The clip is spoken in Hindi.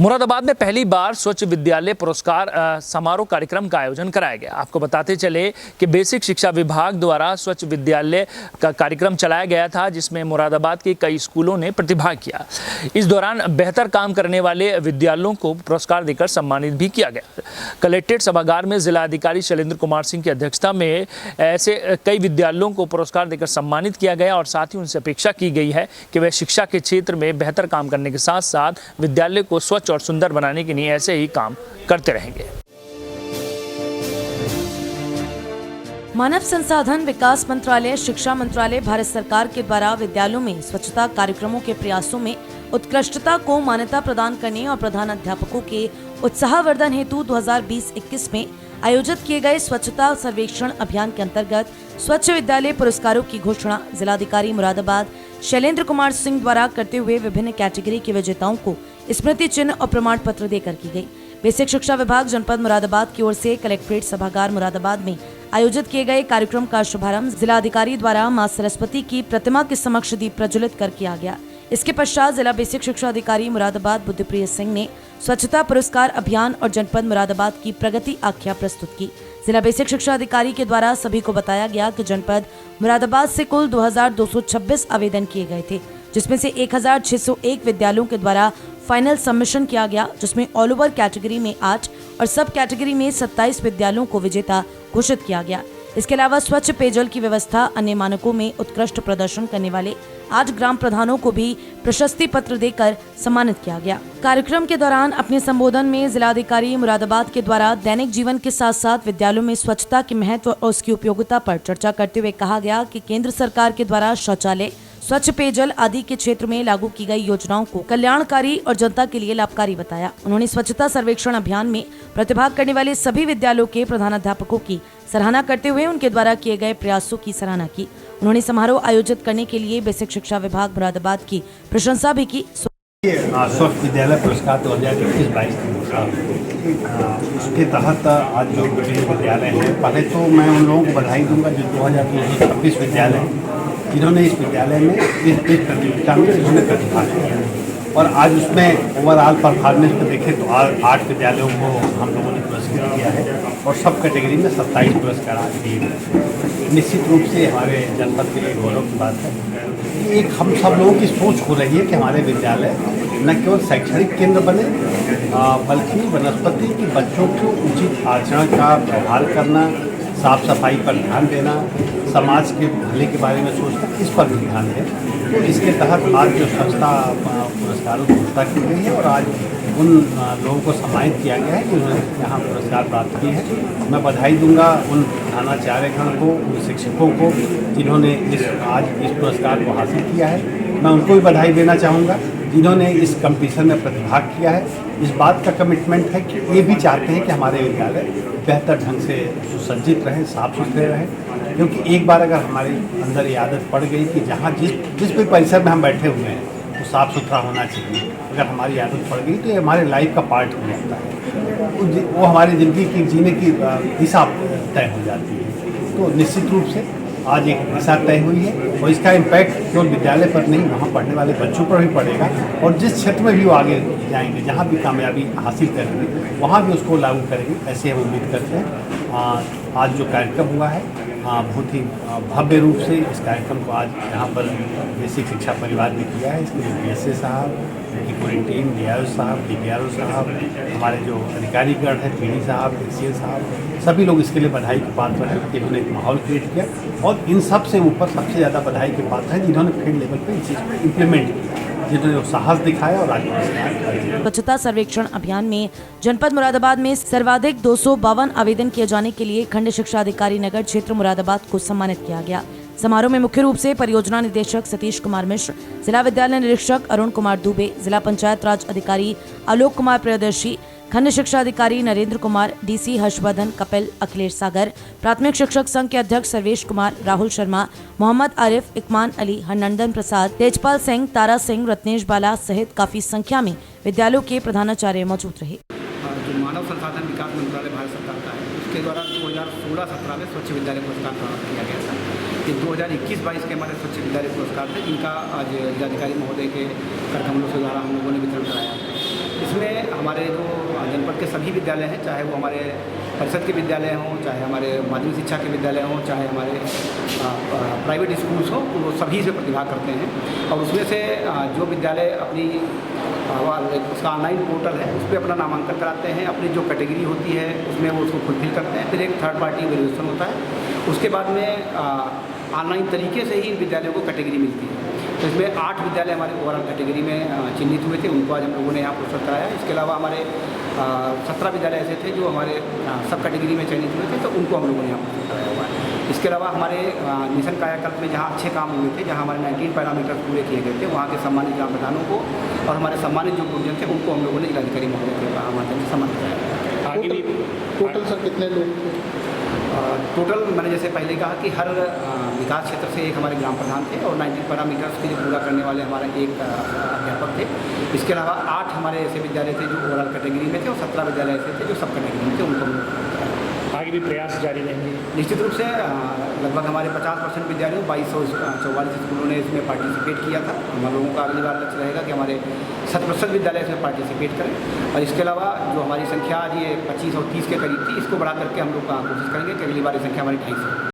मुरादाबाद में पहली बार स्वच्छ विद्यालय पुरस्कार समारोह कार्यक्रम का आयोजन कराया गया। आपको बताते चले कि बेसिक शिक्षा विभाग द्वारा स्वच्छ विद्यालय का कार्यक्रम चलाया गया था, जिसमें मुरादाबाद के कई स्कूलों ने प्रतिभाग किया। इस दौरान बेहतर काम करने वाले विद्यालयों को पुरस्कार देकर सम्मानित भी किया गया। कलेक्ट्रेट सभागार में जिलाधिकारी शैलेंद्र कुमार सिंह की अध्यक्षता में ऐसे कई विद्यालयों को पुरस्कार देकर सम्मानित किया गया और साथ ही उनसे अपेक्षा की गई है कि वह शिक्षा के क्षेत्र में बेहतर काम करने के साथ साथ विद्यालय को स्वच्छ और सुंदर बनाने के लिए ऐसे ही काम करते रहेंगे। मानव संसाधन विकास मंत्रालय, शिक्षा मंत्रालय, भारत सरकार के द्वारा विद्यालयों में स्वच्छता कार्यक्रमों के प्रयासों में उत्कृष्टता को मान्यता प्रदान करने और प्रधान अध्यापकों के उत्साहवर्धन हेतु 2020-21 में आयोजित किए गए स्वच्छता सर्वेक्षण अभियान के अंतर्गत स्वच्छ विद्यालय पुरस्कारों की घोषणा जिलाधिकारी मुरादाबाद शैलेंद्र कुमार सिंह द्वारा करते हुए विभिन्न कैटेगरी के विजेताओं को स्मृति चिन्ह और प्रमाण पत्र देकर की गई। बेसिक शिक्षा विभाग जनपद मुरादाबाद की ओर से कलेक्ट्रेट सभागार मुरादाबाद में आयोजित किए गए कार्यक्रम का शुभारंभ जिलाधिकारी द्वारा मां सरस्वती की प्रतिमा के समक्ष दीप प्रज्वलित कर किया गया। इसके पश्चात जिला बेसिक शिक्षा अधिकारी मुरादाबाद बुद्धिप्रिय सिंह ने स्वच्छता पुरस्कार अभियान और जनपद मुरादाबाद की प्रगति आख्या प्रस्तुत की। जिला बेसिक शिक्षा अधिकारी के द्वारा सभी को बताया गया कि जनपद मुरादाबाद से कुल 2226 आवेदन किए गए थे, जिसमें से 1601 विद्यालयों के द्वारा फाइनल सबमिशन किया गया, जिसमें ऑल ओवर कैटेगरी में 8 और सब कैटेगरी में 27 विद्यालयों को विजेता घोषित किया गया। इसके अलावा स्वच्छ पेयजल की व्यवस्था अन्य मानकों में उत्कृष्ट प्रदर्शन करने वाले 8 ग्राम प्रधानों को भी प्रशस्ति पत्र देकर सम्मानित किया गया। कार्यक्रम के दौरान अपने संबोधन में जिलाधिकारी मुरादाबाद के द्वारा दैनिक जीवन के साथ साथ विद्यालयों में स्वच्छता के महत्व और उसकी उपयोगिता पर चर्चा करते हुए कहा गया कि केंद्र सरकार के द्वारा शौचालय, स्वच्छ पेयजल आदि के क्षेत्र में लागू की गई योजनाओं को कल्याणकारी और जनता के लिए लाभकारी बताया। उन्होंने स्वच्छता सर्वेक्षण अभियान में प्रतिभाग करने वाले सभी विद्यालयों के प्रधानाध्यापकों की सराहना करते हुए उनके द्वारा किए गए प्रयासों की सराहना की। उन्होंने समारोह आयोजित करने के लिए बेसिक शिक्षा विभाग मुरादाबाद की प्रशंसा भी की। स्वच्छ विद्यालय पुरस्कार 2021-22 उसके तहत आज जो विद्यालय हैं, पहले तो मैं उन लोगों को बधाई दूंगा जो 2226 विद्यालय जिन्होंने इस विद्यालय में इस प्रतियोगिता में जिन्होंने प्रतिभाग किया और आज उसमें ओवरऑल परफॉर्मेंस को देखें तो 8 विद्यालयों को हम लोगों ने पुरस्कृत किया है और सब कैटेगरी में 27 पुरस्कार आज दिए गए। निश्चित रूप से हमारे जनपद के लिए गौरव की बात है कि एक हम सब लोगों की सोच हो रही है कि हमारे विद्यालय न केवल शैक्षणिक केंद्र बने बल्कि वनस्पति की बच्चों को उचित आचरण का व्यवहार करना, साफ सफाई पर ध्यान देना, समाज के भले के बारे में सोचना, इस पर भी ध्यान दें। तो इसके तहत आज जो स्वच्छता पुरस्कारों की घोषणा की गई है और आज उन लोगों को सम्मानित किया गया है जिन्होंने यहाँ पुरस्कार प्राप्त किए हैं। मैं बधाई दूंगा उन प्रधानाचार्यगण को, उन शिक्षकों को जिन्होंने आज इस पुरस्कार को हासिल किया है। मैं उनको भी बधाई देना चाहूँगा जिन्होंने इस कंपटीशन में प्रतिभाग किया है। इस बात का कमिटमेंट है कि ये भी चाहते हैं कि हमारे विद्यालय बेहतर ढंग से सुसज्जित रहें, साफ सुथरे रहें, क्योंकि एक बार अगर हमारे अंदर ये आदत पड़ गई कि जहाँ जिस भी परिसर में हम बैठे हुए हैं वो साफ़ सुथरा होना चाहिए, अगर हमारी आदत पड़ गई तो ये हमारे लाइफ का पार्ट हो जाता है, वो हमारी ज़िंदगी की जीने की दिशा तय हो जाती है। तो निश्चित रूप से आज एक दिशा तय हुई है और इसका इम्पैक्ट केवल विद्यालय पर नहीं, वहाँ पढ़ने वाले बच्चों पर भी पड़ेगा और जिस क्षेत्र में भी वो आगे जाएंगे, जहाँ भी कामयाबी हासिल करेंगे, वहाँ भी उसको लागू करेंगे, ऐसे हम उम्मीद करते हैं। आज जो कार्यक्रम हुआ है बहुत ही भव्य रूप से इस कार्यक्रम को आज यहाँ पर बेसिक शिक्षा परिवार ने किया है। इसके लिए BSA साहब, उनकी पूरी टीम, DIO साहब, DPRO साहब, हमारे जो अधिकारीगण हैं, PD साहब, HCL साहब, सभी लोग इसके लिए बधाई के पात्र हैं कि उन्होंने एक माहौल क्रिएट किया और इन सब से ऊपर सबसे ज़्यादा बधाई के पात्र हैं जिन्होंने फील्ड लेवल पर इस चीज़ को इम्प्लीमेंट किया, जिन्होंने साहस दिखाया और आज स्वच्छता सर्वेक्षण अभियान में जनपद मुरादाबाद में सर्वाधिक 252 आवेदन किए जाने के लिए खंड शिक्षा अधिकारी नगर क्षेत्र मुरादाबाद को सम्मानित किया गया। समारोह में मुख्य रूप से परियोजना निदेशक सतीश कुमार मिश्र, जिला विद्यालय निरीक्षक अरुण कुमार दुबे, जिला पंचायत राज अधिकारी आलोक कुमार प्रियदर्शी, खंड शिक्षा अधिकारी नरेंद्र कुमार, DC हर्षवर्धन, कपिल, अखिलेश सागर, प्राथमिक शिक्षक संघ के अध्यक्ष सर्वेश कुमार, राहुल शर्मा, मोहम्मद आरिफ, इकमान अली, हरनंदन प्रसाद, तेजपाल सिंह, तारा सिंह, रत्नेश बाला सहित काफी संख्या में विद्यालयों के प्रधानाचार्य मौजूद रहे। जो मानव संसाधन विकास मंत्रालय भारत सरकार का है, उसके द्वारा 2016-17 में स्वच्छ विद्यालय पुरस्कार प्राप्त किया गया था। ये 2021-22 के हमारे स्वच्छ विद्यालय पुरस्कार थे, जिनका आज जिलाधिकारी महोदय के कर कमलों से द्वारा हम लोगों ने वितरण कराया। इसमें हमारे जो जनपद के सभी विद्यालय हैं, चाहे वो हमारे परिषद के विद्यालय हों, चाहे हमारे माध्यमिक शिक्षा के विद्यालय हों, चाहे हमारे प्राइवेट स्कूल्स हों, वो सभी इसमें प्रतिभाग करते हैं। और उसमें से जो विद्यालय अपनी उसका ऑनलाइन पोर्टल है उस पर अपना नामांकन कराते हैं, अपनी जो कैटेगरी होती है उसमें वो उसको फुलफिल करते हैं, फिर एक थर्ड पार्टी वेरिफिकेशन होता है। उसके बाद में ऑनलाइन तरीके से ही इन विद्यालयों को कैटेगरी मिलती है। तो इसमें 8 विद्यालय हमारे ओवरऑल कैटेगरी में चिन्हित हुए थे, उनको आज हम लोगों ने यहाँ पुरस्कृत कराया। इसके अलावा हमारे 17 विद्यालय ऐसे थे जो हमारे सब कैटेगरी में चयनित हुए थे, तो उनको हम लोगों ने यहाँ पुरस्कृत कराया हुआ है। इसके अलावा हमारे मिशन कायाकल्प में जहाँ अच्छे काम हुए थे, जहाँ हमारे 19 पैरामीटर्स पूरे किए गए थे, वहाँ के सम्मानित ग्राम प्रधानों को और हमारे सम्मानित जो गुरुजन थे उनको हम लोगों ने जिलाधिकारी महोदय के माध्यम से सम्मानित कराया। आगे भी टोटल सर कितने लोग थे? टोटल मैंने जैसे पहले कहा कि हर विकास क्षेत्र से एक हमारे ग्राम प्रधान थे और 19 पैरामीटर्स के लिए पूरा करने वाले हमारे एक अध्यापक थे। इसके अलावा 8 हमारे ऐसे विद्यालय थे जो ओवरऑल कैटेगरी में थे और 17 विद्यालय ऐसे थे जो सब कैटेगरी में थे, उनको आगे भी प्रयास जारी रहेंगे। निश्चित रूप से लगभग हमारे 50% विद्यालयों 2244 स्कूलों ने इसमें पार्टिसिपेट किया था। हम लोगों का अगली बार लक्ष्य रहेगा कि हमारे 100% विद्यालय इसमें पार्टिसिपेट करें। और इसके अलावा जो हमारी संख्या आज ये 25 और 30 के करीब थी, इसको बढ़ा करके हम लोग कोशिश करेंगे कि अगली बार ये संख्या हमारी 250 हो।